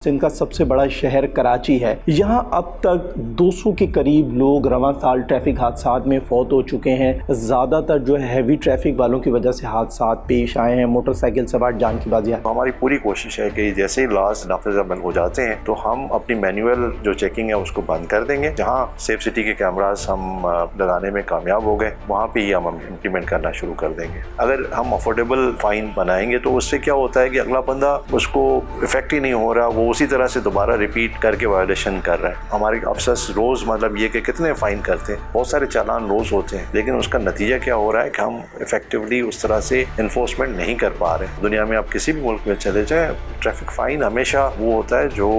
सिंध का सबसे बड़ा शहर कराची है। यहाँ अब तक 200 के करीब लोग रवां साल ट्रैफिक हादसात में फौत हो चुके हैं। ज़्यादातर जो है हैवी ट्रैफिक वालों की वजह से हादसात पेश आए हैं। मोटरसाइकिल सवार जान की बाजी है। हमारी पूरी कोशिश है कि जैसे ही लॉज नाफिज अमल हो जाते हैं तो हम अपनी मैनुअल जो चेकिंग है उसको बंद कर देंगे। जहाँ सेफ सिटी के कैमरास हम लगाने में कामयाब हो गए वहाँ पे ही हम इम्प्लीमेंट करना शुरू कर देंगे। अगर हम अफोर्डेबल फाइन बनाएंगे तो उससे क्या होता है कि अगला बंदा उसको इफेक्ट ही नहीं हो रहा, वो उसी तरह से दोबारा रिपीट करके वायलेशन कर रहा है। हमारे अफसर्स रोज मतलब ये कि कितने फाइन करते हैं, बहुत सारे चालान रोज होते हैं, लेकिन उसका नतीजा क्या हो रहा है कि हम इफेक्टिवली उस तरह से इन्फोर्समेंट नहीं कर पा रहे। दुनिया में आप किसी भी मुल्क में चले जाएं, ट्रैफिक फाइन हमेशा वो होता है जो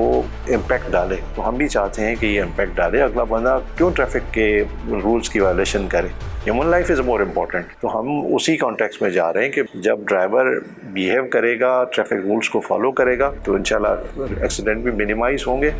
इम्पैक्ट डाले। तो हम भी चाहते हैं कि ये इम्पैक्ट डाले, अगला बंदा क्यों ट्रैफिक के रूल्स की वायलेशन करे। Human life is more important. तो हम उसी कॉन्टेक्स्ट में जा रहे हैं कि जब ड्राइवर बिहेव करेगा, ट्रैफिक रूल्स को फॉलो करेगा तो इंशाल्लाह एक्सीडेंट भी मिनिमाइज होंगे।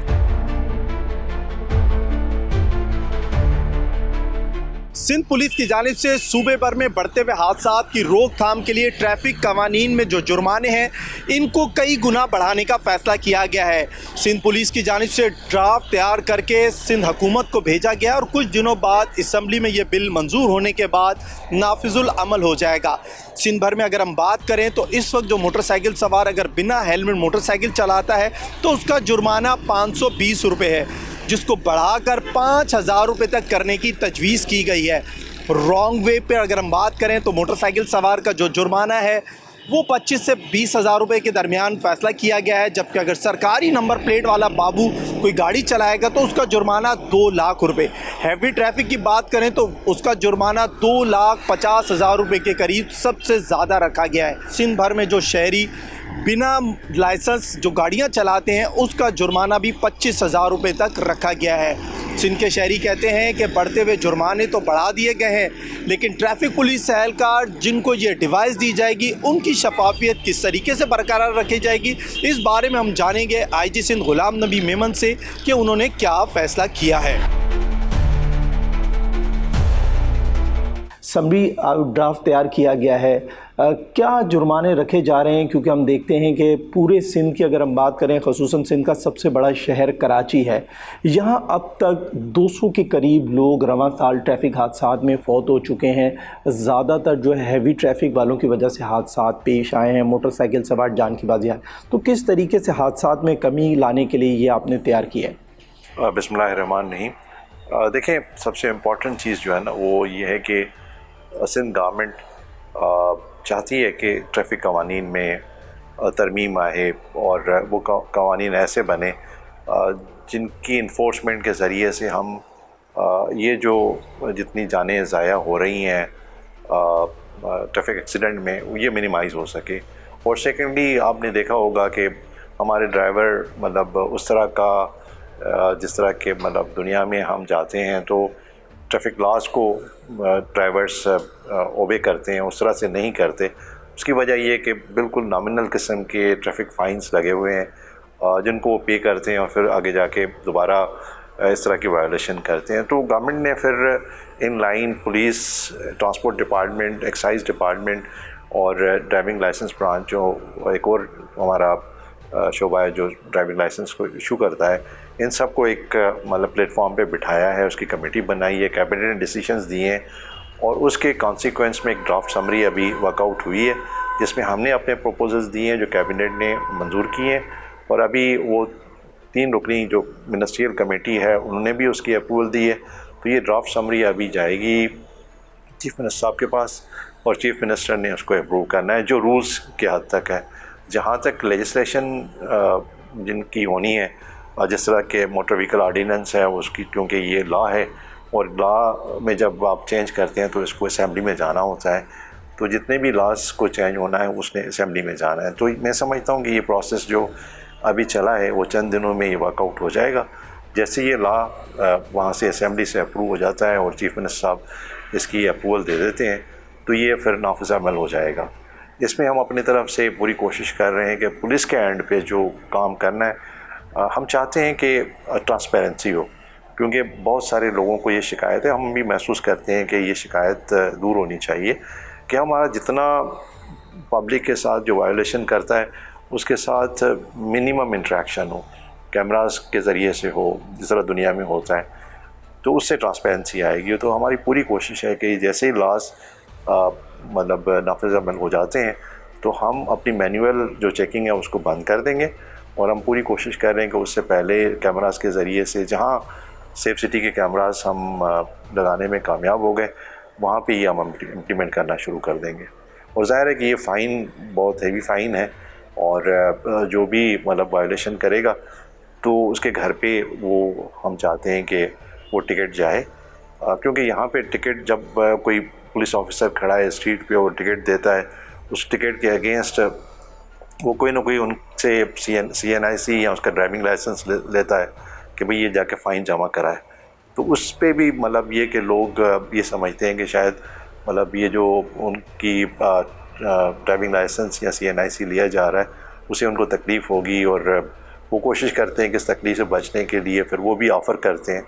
सिंध पुलिस की जानिब से सूबे भर में बढ़ते हुए हादसात की रोकथाम के लिए ट्रैफिक कवानीन में जो जुर्माने हैं इनको कई गुना बढ़ाने का फैसला किया गया है। सिंध पुलिस की जानिब से ड्राफ्ट तैयार करके सिंध हुकूमत को भेजा गया और कुछ दिनों बाद असम्बली में ये बिल मंजूर होने के बाद नाफिजुल अमल हो जाएगा। सिंध भर में अगर हम बात करें तो इस वक्त जो मोटरसाइकिल सवार अगर बिना हेलमेट मोटरसाइकिल चलाता है तो उसका जुर्माना 520 रुपये है, जिसको बढ़ाकर 5,000 रुपये तक करने की तजवीज़ की गई है। रॉन्ग वे पे अगर हम बात करें तो मोटरसाइकिल सवार का जो जुर्माना है वो 25 से 20,000 रुपये के दरमियान फ़ैसला किया गया है, जबकि अगर सरकारी नंबर प्लेट वाला बाबू कोई गाड़ी चलाएगा तो उसका जुर्माना 2 लाख रुपये। हैवी ट्रैफिक की बात करें तो उसका जुर्माना 2,50,000 रुपये के करीब सबसे ज़्यादा रखा गया है। सिंध भर में जो शहरी बिना लाइसेंस जो गाड़ियां चलाते हैं उसका जुर्माना भी 25,000 रुपये तक रखा गया है। सिंध के शहरी कहते हैं कि बढ़ते हुए जुर्माने तो बढ़ा दिए गए हैं, लेकिन ट्रैफिक पुलिस एहलकार जिनको ये डिवाइस दी जाएगी उनकी शफाफियत किस तरीके से बरकरार रखी जाएगी, इस बारे में हम जानेंगे IG सिंध गुलाम नबी मेमन से कि उन्होंने क्या फ़ैसला किया है। समरी ड्राफ्ट तैयार किया गया है, क्या जुर्माने रखे जा रहे हैं? क्योंकि हम देखते हैं कि पूरे सिंध की अगर हम बात करें, ख़ुसूसन सिंध का सबसे बड़ा शहर कराची है। यहाँ अब तक 200 के करीब लोग रवां साल ट्रैफिक हादसात में फौत हो चुके हैं। ज़्यादातर जो है हैवी ट्रैफिक वालों की वजह से हादसात पेश आए हैं। मोटरसाइकिल सवार जान की बाजी है। तो किस तरीके से हादसात में कमी लाने के लिए ये आपने तैयार किया है? बिस्मिल्लाहिर्रहमानिर्रहीम। देखें, सबसे इम्पॉर्टेंट चीज़ जो है ना वो ये है कि सिंध गवर्नमेंट चाहती है कि ट्रैफिक कवानीन में तरमीम आए और वो कवानीन ऐसे बने जिनकी इन्फोर्समेंट के ज़रिए से हम ये जो जितनी जानें ज़ाया हो रही हैं ट्रैफिक एक्सीडेंट में ये मिनिमाइज़ हो सके। और सेकेंडली आपने देखा होगा कि हमारे ड्राइवर मतलब उस तरह का जिस तरह के मतलब दुनिया में हम जाते हैं तो ट्रैफिक लॉज को ड्राइवर्स ओबे करते हैं, उस तरह से नहीं करते। उसकी वजह ये कि बिल्कुल नॉमिनल किस्म के ट्रैफिक फ़ाइन्स लगे हुए हैं जिनको वो पे करते हैं और फिर आगे जाके दोबारा इस तरह की वायलेशन करते हैं। तो गवर्नमेंट ने फिर in line police, transport department, excise department और ड्राइविंग लाइसेंस ब्रांच जो एक और हमारा शोबा है जो ड्राइविंग लाइसेंस को इशू करता है, इन सब को एक मतलब प्लेटफॉर्म पे बिठाया है, उसकी कमेटी बनाई है, कैबिनेट ने डिसीजंस दिए हैं और उसके कॉन्सिक्वेंस में एक ड्राफ्ट समरी अभी वर्कआउट हुई है जिसमें हमने अपने प्रपोजल्स दिए हैं जो कैबिनेट ने मंजूर किए हैं। और अभी वो 3 रुकनी जो मिनिस्ट्रियल कमेटी है उन्होंने भी उसकी अप्रूवल दी है। तो ये ड्राफ्ट समरी अभी जाएगी चीफ मिनिस्टर साहब के पास और चीफ मिनिस्टर ने उसको अप्रूव करना है, जो रूल्स के हद तक है। जहाँ तक लेजिस्लेशन जिनकी होनी है, जिस तरह के मोटर व्हीकल ऑर्डिनेंस है उसकी, क्योंकि ये लॉ है और लॉ में जब आप चेंज करते हैं तो इसको असेंबली में जाना होता है, तो जितने भी लॉज को चेंज होना है उसने असेंबली में जाना है। तो मैं समझता हूँ कि ये प्रोसेस जो अभी चला है वो चंद दिनों में ये वर्कआउट हो जाएगा। जैसे ये लॉ वहाँ से असेंबली से अप्रूव हो जाता है और चीफ मिनिस्टर साहब इसकी अप्रूवल दे देते हैं तो ये फिर नाफिज अमल हो जाएगा। इसमें हम अपनी तरफ से पूरी कोशिश कर रहे हैं कि पुलिस के एंड पे जो काम करना है हम चाहते हैं कि ट्रांसपेरेंसी हो, क्योंकि बहुत सारे लोगों को ये शिकायत है, हम भी महसूस करते हैं कि ये शिकायत दूर होनी चाहिए कि हमारा जितना पब्लिक के साथ जो वायोलेशन करता है उसके साथ मिनिमम इंटरेक्शन हो, कैमरास के ज़रिए से हो, जिस तरह दुनिया में होता है, तो उससे ट्रांसपेरेंसी आएगी। तो हमारी पूरी कोशिश है कि जैसे ही लॉस मतलब नाफिज अमल हो जाते हैं तो हम अपनी मैनुअल जो चेकिंग है उसको बंद कर देंगे, और हम पूरी कोशिश कर रहे हैं कि उससे पहले कैमरास के ज़रिए से, जहाँ सेफ सिटी के कैमरास हम लगाने में कामयाब हो गए, वहाँ पे ही हम इम्प्लीमेंट करना शुरू कर देंगे। और ज़ाहिर है कि ये फ़ाइन बहुत हैवी फ़ाइन है, और जो भी मतलब वायलेशन करेगा तो उसके घर पे वो हम चाहते हैं कि वो टिकट जाए, क्योंकि यहाँ पे टिकट जब कोई पुलिस ऑफिसर खड़ा है स्ट्रीट पे और टिकट देता है, उस टिकट के अगेंस्ट वो कोई ना कोई उनसे CNIC या उसका ड्राइविंग लाइसेंस लेता है कि भाई ये जाके फ़ाइन जमा कराए। तो उस पे भी मतलब ये कि लोग ये समझते हैं कि शायद मतलब ये जो उनकी ड्राइविंग लाइसेंस या CNIC लिया जा रहा है उसे उनको तकलीफ़ होगी, और वो कोशिश करते हैं कि इस तकलीफ़ से बचने के लिए फिर वो भी ऑफ़र करते हैं।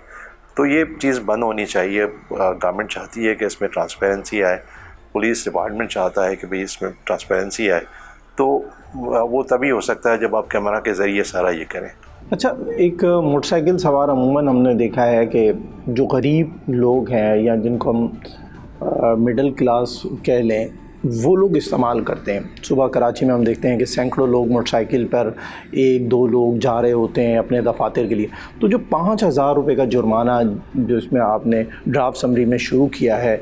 तो ये चीज़ बंद होनी चाहिए। गवर्नमेंट चाहती है कि इसमें ट्रांसपेरेंसी आए, पुलिस डिपार्टमेंट चाहता है कि भाई इसमें ट्रांसपेरेंसी आए, तो वो तभी हो सकता है जब आप कैमरा के ज़रिए सारा ये करें। अच्छा, एक मोटरसाइकिल सवार अमूमन हमने देखा है कि जो गरीब लोग हैं या जिनको हम मिडिल क्लास कह लें, वो लोग इस्तेमाल करते हैं। सुबह कराची में हम देखते हैं कि सैकड़ों लोग मोटरसाइकिल पर, 1-2 लोग जा रहे होते हैं अपने दफातर के लिए। तो जो 5,000 रुपये का जुर्माना जो इसमें आपने ड्राफ्ट समरी में शुरू किया है,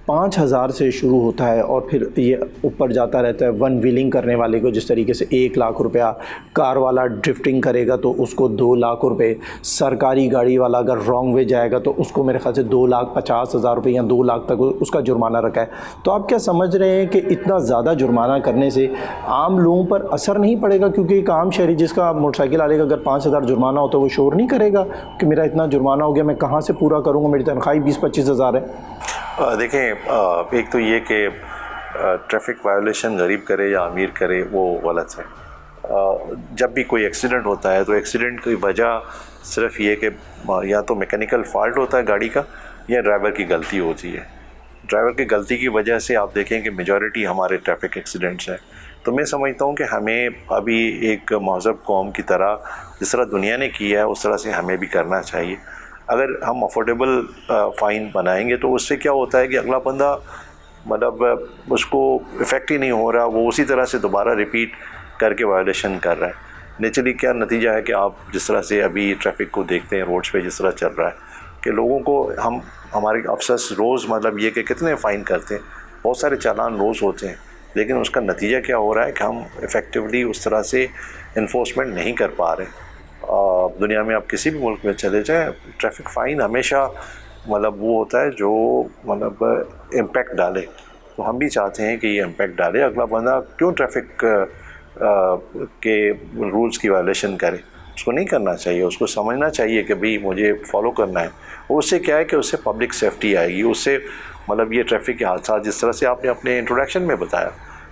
5,000 से शुरू होता है और फिर ये ऊपर जाता रहता है। वन व्हीलिंग करने वाले को जिस तरीके से 1 लाख रुपया, कार वाला ड्रिफ्टिंग करेगा तो उसको 2 लाख रुपए, सरकारी गाड़ी वाला अगर रॉन्ग वे जाएगा तो उसको मेरे ख्याल से 2,50,000 रुपये या 2 लाख तक उसका जुर्माना रखा है। तो आप क्या समझ रहे हैं कि इतना ज़्यादा जुर्माना करने से आम लोगों पर असर नहीं पड़ेगा? क्योंकि एक आम शहरी जिसका मोटरसाइकिल वाले का अगर 5,000 जुर्माना हो तो वो शोर नहीं करेगा कि मेरा इतना जुर्माना हो गया, मैं कहाँ से पूरा करूँगा, मेरी तनख्वाही 20-25 हज़ार है। देखें, एक तो ये कि ट्रैफिक वायोलेशन गरीब करे या अमीर करे वो गलत है। जब भी कोई एक्सीडेंट होता है तो एक्सीडेंट की वजह सिर्फ ये कि या तो मैकेनिकल फॉल्ट होता है गाड़ी का या ड्राइवर की गलती होती है। ड्राइवर की गलती की वजह से आप देखें कि मेजॉरिटी हमारे ट्रैफिक एक्सीडेंट्स हैं। तो मैं समझता हूँ कि हमें अभी एक महज़ब कौम की तरह जिस तरह दुनिया ने किया है उस तरह से हमें भी करना चाहिए। अगर हम अफोर्डेबल फ़ाइन बनाएंगे तो उससे क्या होता है कि अगला बंदा मतलब उसको इफ़ेक्ट ही नहीं हो रहा, वो उसी तरह से दोबारा रिपीट करके वायलेशन कर रहा है। नेचुरली क्या नतीजा है कि आप जिस तरह से अभी ट्रैफिक को देखते हैं रोड्स पे जिस तरह चल रहा है कि लोगों को हमारे अफसर रोज़ मतलब ये कि कितने फ़ाइन करते हैं, बहुत सारे चालान रोज़ होते हैं, लेकिन उसका नतीजा क्या हो रहा है कि हम इफ़ेक्टिवली उस तरह से इन्फोर्समेंट नहीं कर पा रहे। दुनिया में आप किसी भी मुल्क में चले जाएं, ट्रैफिक फ़ाइन हमेशा मतलब वो होता है जो मतलब इम्पैक्ट डाले। तो हम भी चाहते हैं कि ये इम्पैक्ट डाले, अगला बंदा क्यों ट्रैफिक के रूल्स की वायलेशन करे, उसको नहीं करना चाहिए। उसको समझना चाहिए कि भाई मुझे फॉलो करना है। उससे क्या है कि उससे पब्लिक सेफ्टी आएगी, उससे मतलब ये ट्रैफिक के हादसा जिस तरह से आपने अपने इंट्रोडक्शन में बताया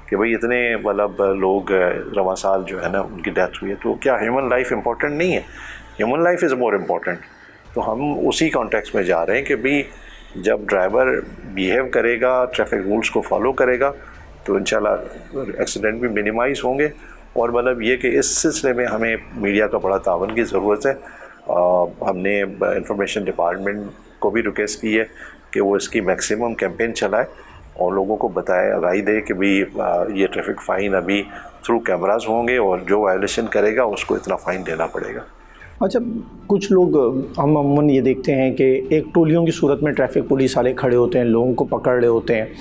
कि भाई इतने मतलब लोग रवां साल जो है ना उनकी डेथ हुई है, तो क्या ह्यूमन लाइफ इम्पोर्टेंट नहीं है? Human life is more important. तो हम उसी कॉन्टेक्स्ट में जा रहे हैं कि भाई जब ड्राइवर बिहेव करेगा, ट्रैफिक रूल्स को फॉलो करेगा, तो इंशाल्लाह एक्सीडेंट भी मिनिमाइज़ होंगे। और मतलब ये कि इस सिलसिले में हमें मीडिया का बड़ा तावन की ज़रूरत है। हमने इंफॉर्मेशन डिपार्टमेंट को भी रिक्वेस्ट की है कि वो इसकी मैक्सिमम कैंपेन चलाए और लोगों को बताए, आगाही दे कि भाई ये ट्रैफिक फ़ाइन अभी थ्रू कैमरास होंगे और जो वायलेशन करेगा उसको इतना फ़ाइन देना पड़ेगा। अच्छा, कुछ लोग हम अमूमन ये देखते हैं कि एक टोलियों की सूरत में ट्रैफिक पुलिस वाले खड़े होते हैं, लोगों को पकड़ रहे होते हैं,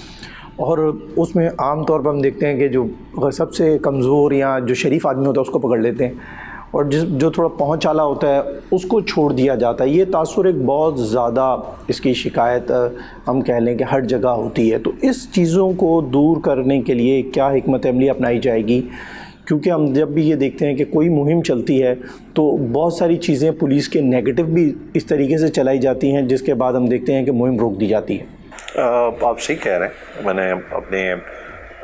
और उसमें आम तौर पर हम देखते हैं कि जो सबसे कमज़ोर या जो शरीफ आदमी होता है उसको पकड़ लेते हैं, और जो थोड़ा पहुँच वाला होता है उसको छोड़ दिया जाता है। ये तासुर एक बहुत ज़्यादा इसकी शिकायत हम कह लें कि हर जगह होती है। तो इस चीज़ों को दूर करने के लिए क्या हिकमत अमली अपनाई जाएगी? क्योंकि हम जब भी ये देखते हैं कि कोई मुहिम चलती है तो बहुत सारी चीज़ें पुलिस के नेगेटिव भी इस तरीके से चलाई जाती हैं, जिसके बाद हम देखते हैं कि मुहिम रोक दी जाती है। आप सही कह रहे हैं। मैंने अपने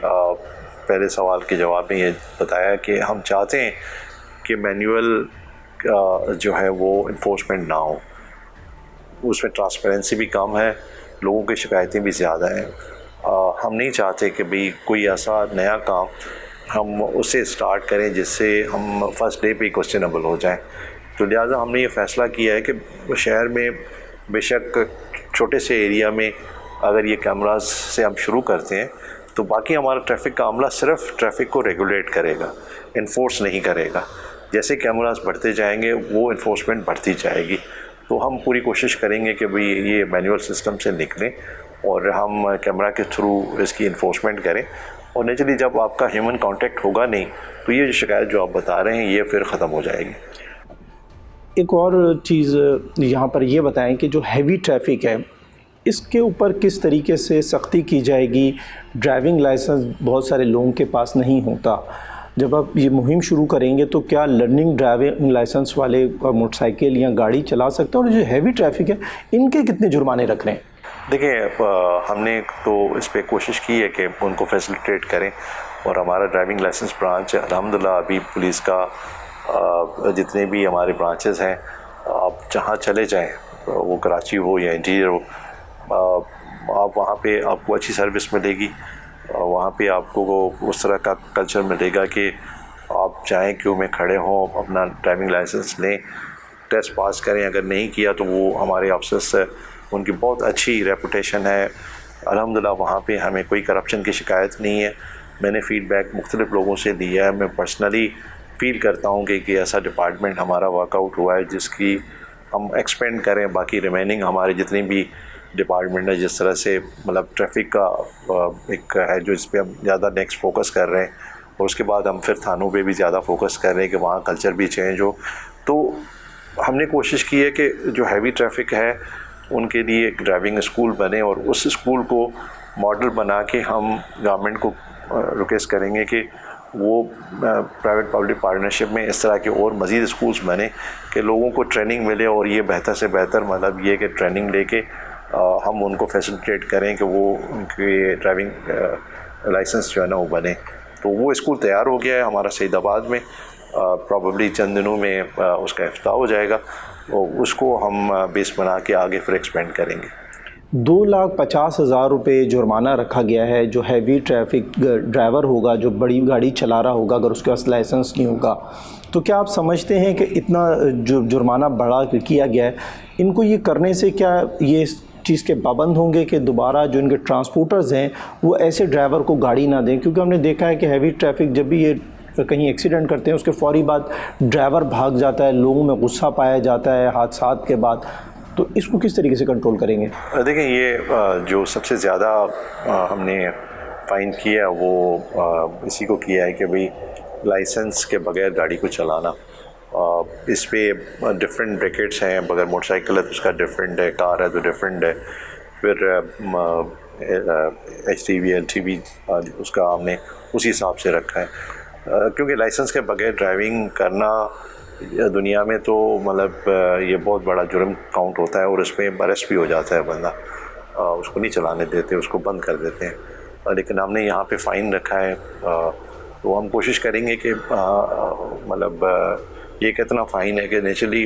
पहले सवाल के जवाब में ये बताया कि हम चाहते हैं कि मैनुअल जो है वो इन्फोर्समेंट ना हो, उसमें ट्रांसपेरेंसी भी कम है, लोगों की शिकायतें भी ज़्यादा हैं। हम नहीं चाहते कि भाई कोई ऐसा नया काम हम उससे स्टार्ट करें जिससे हम फर्स्ट डे पे क्वेश्चनेबल हो जाएं। तो लिहाजा हमने ये फ़ैसला किया है कि शहर में बेशक छोटे से एरिया में अगर ये कैमरास से हम शुरू करते हैं तो बाकी हमारा ट्रैफिक का अमला सिर्फ ट्रैफिक को रेगुलेट करेगा, इन्फोर्स नहीं करेगा। जैसे कैमरास बढ़ते जाएंगे वो इन्फोर्समेंट बढ़ती जाएगी। तो हम पूरी कोशिश करेंगे कि भाई ये मैनुअल सिस्टम से निकलें और हम कैमरा के थ्रू इसकी इन्फोर्समेंट करें। और नेचुरली जब आपका ह्यूमन कांटेक्ट होगा नहीं तो ये जो शिकायत जो आप बता रहे हैं ये फिर ख़त्म हो जाएगी। एक और चीज़ यहाँ पर ये बताएं कि जो हैवी ट्रैफिक है इसके ऊपर किस तरीके से सख्ती की जाएगी। ड्राइविंग लाइसेंस बहुत सारे लोगों के पास नहीं होता। जब आप ये मुहिम शुरू करेंगे तो क्या लर्निंग ड्राइविंग लाइसेंस वाले मोटरसाइकिल या गाड़ी चला सकते हैं, और जो हैवी ट्रैफिक है इनके कितने जुर्माने रख रहे हैं? देखिए हमने तो इस पर कोशिश की है कि उनको फैसिलिटेट करें और हमारा ड्राइविंग लाइसेंस ब्रांच अल्हम्दुलिल्लाह अभी पुलिस का जितने भी हमारे ब्रांचेस हैं आप जहाँ चले जाएं वो कराची हो या इंटीरियर हो आप वहाँ पे आपको अच्छी सर्विस मिलेगी। वहाँ पे आपको वो उस तरह का कल्चर मिलेगा कि आप चाहें क्यों में खड़े हों अपना ड्राइविंग लाइसेंस लें, टेस्ट पास करें। अगर नहीं किया तो वो हमारे ऑफिसर्स उनकी बहुत अच्छी रेपुटेशन है अल्हम्दुलिल्लाह। वहाँ पे हमें कोई करप्शन की शिकायत नहीं है। मैंने फ़ीडबैक मुख्तलिफ़ लोगों से दिया है। मैं पर्सनली फ़ील करता हूँ कि ऐसा डिपार्टमेंट हमारा वर्कआउट हुआ है जिसकी हम एक्सपेंड करें बाकी रिमेनिंग हमारे जितनी भी डिपार्टमेंट है। जिस तरह से मतलब ट्रैफिक का एक है जो इस पर हम ज़्यादा नेक्स्ट फोकस कर रहे हैं और उसके बाद हम फिर थानों पे भी ज़्यादा फोकस कर रहे हैं कि वहाँ कल्चर भी चेंज हो। तो हमने कोशिश की है कि जो हैवी ट्रैफिक है उनके लिए एक ड्राइविंग स्कूल बने और उस स्कूल को मॉडल बना के हम गवर्नमेंट को रिक्वेस्ट करेंगे कि वो प्राइवेट पब्लिक पार्टनरशिप में इस तरह के और मज़ीद स्कूल्स बने कि लोगों को ट्रेनिंग मिले और ये बेहतर से बेहतर मतलब ये कि ट्रेनिंग लेके हम उनको फैसिलिटेट करें कि वो उनके ड्राइविंग लाइसेंस जो है ना वो बने। तो वो स्कूल तैयार हो गया है हमारा सईदाबाद में। प्रॉबेबली चंद दिनों में उसका इफ्ताह हो जाएगा और उसको हम बेस बना के आगे फिर एक्सपेंड करेंगे। 2,50,000 रुपये जुर्माना रखा गया है। जो हैवी ट्रैफिक ड्राइवर होगा, जो बड़ी गाड़ी चला रहा होगा, अगर उसके पास लाइसेंस नहीं होगा, तो क्या आप समझते हैं कि इतना जो जुर्माना बढ़ा किया गया है, इनको ये करने से क्या ये चीज़ के पाबंद होंगे कि दोबारा जो इनके ट्रांसपोर्टर्स हैं वो ऐसे ड्राइवर को गाड़ी ना दें? क्योंकि हमने देखा है कि हैवी ट्रैफिक जब भी ये कहीं एक्सीडेंट करते हैं उसके फ़ौरी बाद ड्राइवर भाग जाता है, लोगों में गुस्सा पाया जाता है हादसा के बाद। तो इसको किस तरीके से कंट्रोल करेंगे? देखिए ये जो सबसे ज़्यादा हमने फ़ाइन किया वो इसी को किया है कि भाई लाइसेंस के बगैर गाड़ी को चलाना। इस पे डिफरेंट ब्रैकेट्स हैं। अगर मोटरसाइकिल है तो उसका डिफरेंट है, कार है तो डिफरेंट है, फिर HTV LTV उसका हमने उसी हिसाब से रखा है। क्योंकि लाइसेंस के बगैर ड्राइविंग करना दुनिया में तो मतलब ये बहुत बड़ा जुर्म काउंट होता है और उसमें अरेस्ट भी हो जाता है बंदा। उसको नहीं चलाने देते, उसको बंद कर देते हैं। लेकिन हमने यहाँ पे फ़ाइन रखा है तो हम कोशिश करेंगे कि मतलब ये कितना फ़ाइन है कि नेचुरली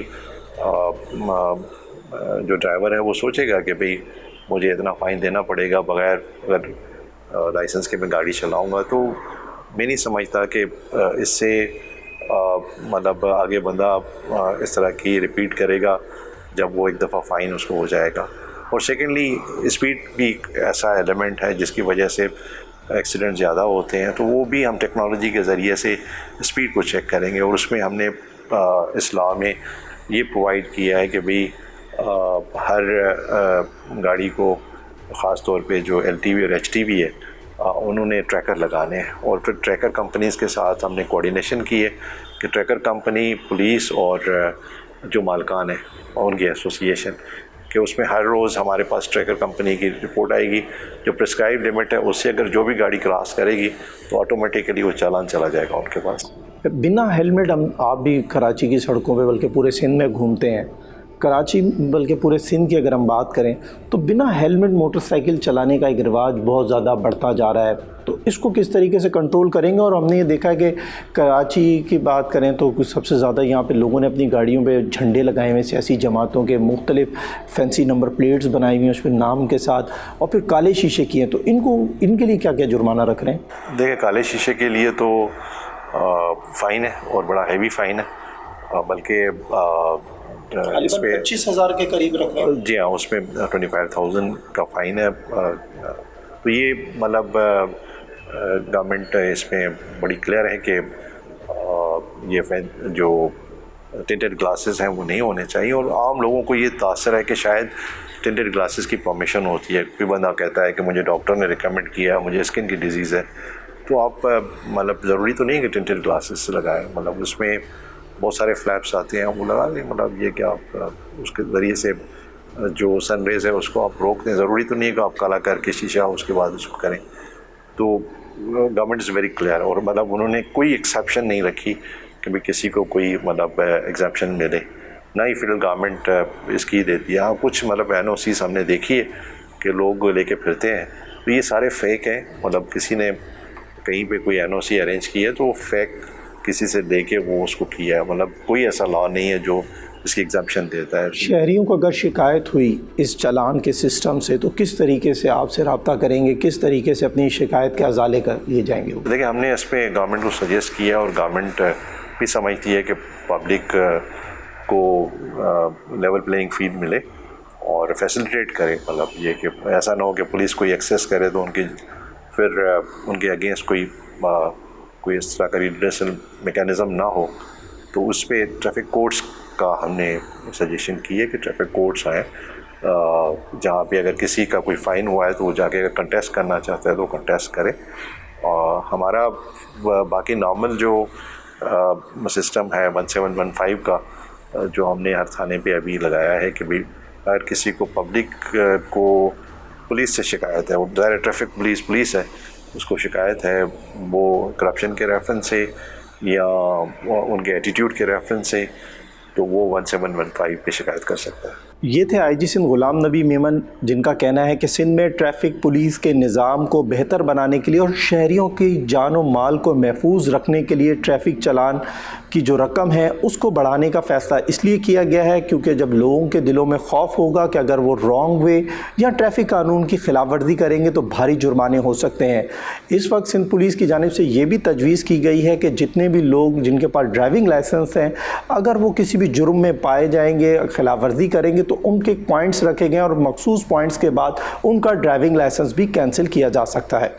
जो ड्राइवर है वो सोचेगा कि भाई मुझे इतना फ़ाइन देना पड़ेगा बगैर अगर लाइसेंस के मैं गाड़ी चलाऊँगा। तो मैं नहीं समझता कि इससे मतलब आगे बंदा इस तरह की रिपीट करेगा जब वो एक दफ़ा फ़ाइन उसको हो जाएगा। और सेकेंडली स्पीड भी ऐसा एलिमेंट है जिसकी वजह से एक्सीडेंट ज़्यादा होते हैं। तो वो भी हम टेक्नोलॉजी के ज़रिए से स्पीड को चेक करेंगे और उसमें हमने इस लॉ में ये प्रोवाइड किया है कि भाई हर गाड़ी को ख़ास तौर पे जो LTV और HTV है उन्होंने ट्रैकर लगाने हैं। और फिर ट्रैकर कंपनीज़ के साथ हमने कोऑर्डिनेशन की है कि ट्रैकर कंपनी, पुलिस और जो मालकान है और उनकी एसोसिएशन कि उसमें हर रोज़ हमारे पास ट्रैकर कंपनी की रिपोर्ट आएगी। जो प्रिस्क्राइब लिमिट है उससे अगर जो भी गाड़ी क्रॉस करेगी तो ऑटोमेटिकली वो चालान चला जाएगा उनके पास। बिना हेलमेट आप भी कराची की सड़कों पे बल्कि पूरे सिंध में घूमते हैं, कराची बल्कि पूरे सिंध की अगर हम बात करें तो बिना हेलमेट मोटरसाइकिल चलाने का एक रिवाज बहुत ज़्यादा बढ़ता जा रहा है, तो इसको किस तरीके से कंट्रोल करेंगे? और हमने ये देखा है कि कराची की बात करें तो कुछ सबसे ज़्यादा यहाँ पे लोगों ने अपनी गाड़ियों पे झंडे लगाए हुए सियासी जमातों के, मुख्तलिफ फैंसी नंबर प्लेट्स बनाई हुई हैं उस पर नाम के साथ, और फिर काले शीशे किए हैं, तो इनके लिए क्या क्या जुर्माना रख रहे हैं? देखिए, काले शीशे के लिए तो फ़ाइन है और बड़ा हैवी फ़ाइन है, बल्कि इस पे 25,000 के करीब रख रहे हैं। जी हाँ, उसमें 25,000 का फ़ाइन है। तो ये मतलब गवर्नमेंट इसमें बड़ी क्लियर है कि ये जो टिंटेड ग्लासेस हैं वो नहीं होने चाहिए, और आम लोगों को ये तासर है कि शायद टिंटेड ग्लासेस की परमिशन होती है। कोई बंदा कहता है कि मुझे डॉक्टर ने रिकमेंड किया, मुझे स्किन की डिजीज़ है, तो आप मतलब ज़रूरी तो नहीं कि टिंटेड ग्लासेस लगाएं, मतलब उसमें बहुत सारे फ्लैप्स आते हैं वो लगा लें, मतलब ये क्या आप उसके ज़रिए से जो सन रेज़ है उसको आप रोक दें। ज़रूरी तो नहीं है कि आप काला करके शीशा उसके बाद उसको करें। तो गवर्नमेंट इज़ वेरी क्लियर, और मतलब उन्होंने कोई एक्सेप्शन नहीं रखी कि भाई किसी को कोई मतलब एग्जेप्शन मिले, ना ही फिलहाल गवर्नमेंट इसकी देती है। हाँ, कुछ मतलब NOCs हमने देखी है कि लोग लेके फिरते हैं, तो ये सारे फेक हैं। मतलब किसी ने कहीं पे कोई NOC अरेंज की है तो वो फेक किसी से लेके वो उसको किया है, मतलब कोई ऐसा लॉ नहीं है जो इसकी एग्जेप्शन देता है। शहरियों को अगर शिकायत हुई इस चालान के सिस्टम से तो किस तरीके से आपसे रब्ता करेंगे, किस तरीके से अपनी शिकायत के अजाले कर लिए जाएंगे? देखिए, हमने इस पर गवर्नमेंट को सजेस्ट किया, और गवर्नमेंट भी समझती है कि पब्लिक को लेवल प्लेइंग फील्ड मिले और फैसिलिटेट करे। मतलब ये कि ऐसा ना हो कि पुलिस कोई एक्सेस करे तो उनके अगेंस्ट कोई इस तरह का रिड्रेसल मैकेनिज़्म ना हो। तो उस पर ट्रैफिक कोर्ट्स का हमने सजेशन की है कि ट्रैफिक कोर्ट्स आए, जहाँ पे अगर किसी का कोई फ़ाइन हुआ है तो वो जाके अगर कंटेस्ट करना चाहता है तो कंटेस्ट करे। और हमारा बाकी नॉर्मल जो सिस्टम है 1715 का, जो हमने हर थाने पे अभी लगाया है कि भाई अगर किसी को पब्लिक को पुलिस से शिकायत है, वो ज़ाहिर ट्रैफिक पुलिस है, उसको शिकायत है वो करप्शन के रेफरेंस से या उनके एटीट्यूड के रेफरेंस से, तो वो 1715 पे शिकायत कर सकता है। ये थे IG सिंध गुलाम नबी मेमन, जिनका कहना है कि सिंध में ट्रैफिक पुलिस के निज़ाम को बेहतर बनाने के लिए और शहरियों की जान और माल को महफूज रखने के लिए ट्रैफिक चालान की जो रकम है उसको बढ़ाने का फ़ैसला इसलिए किया गया है क्योंकि जब लोगों के दिलों में खौफ होगा कि अगर वो रॉन्ग वे या ट्रैफिक कानून की खिलाफ वर्जी करेंगे तो भारी जुर्माने हो सकते हैं। इस वक्त सिंध पुलिस की जानिब से ये भी तजवीज़ की गई है कि जितने भी लोग जिनके पास ड्राइविंग लाइसेंस हैं, अगर वो किसी भी जुर्म में पाए जाएंगे, खिलाफ वर्जी करेंगे, तो उनके पॉइंट्स रखे गए और मखसूस पॉइंट्स के बाद उनका ड्राइविंग लाइसेंस भी कैंसिल किया जा सकता है।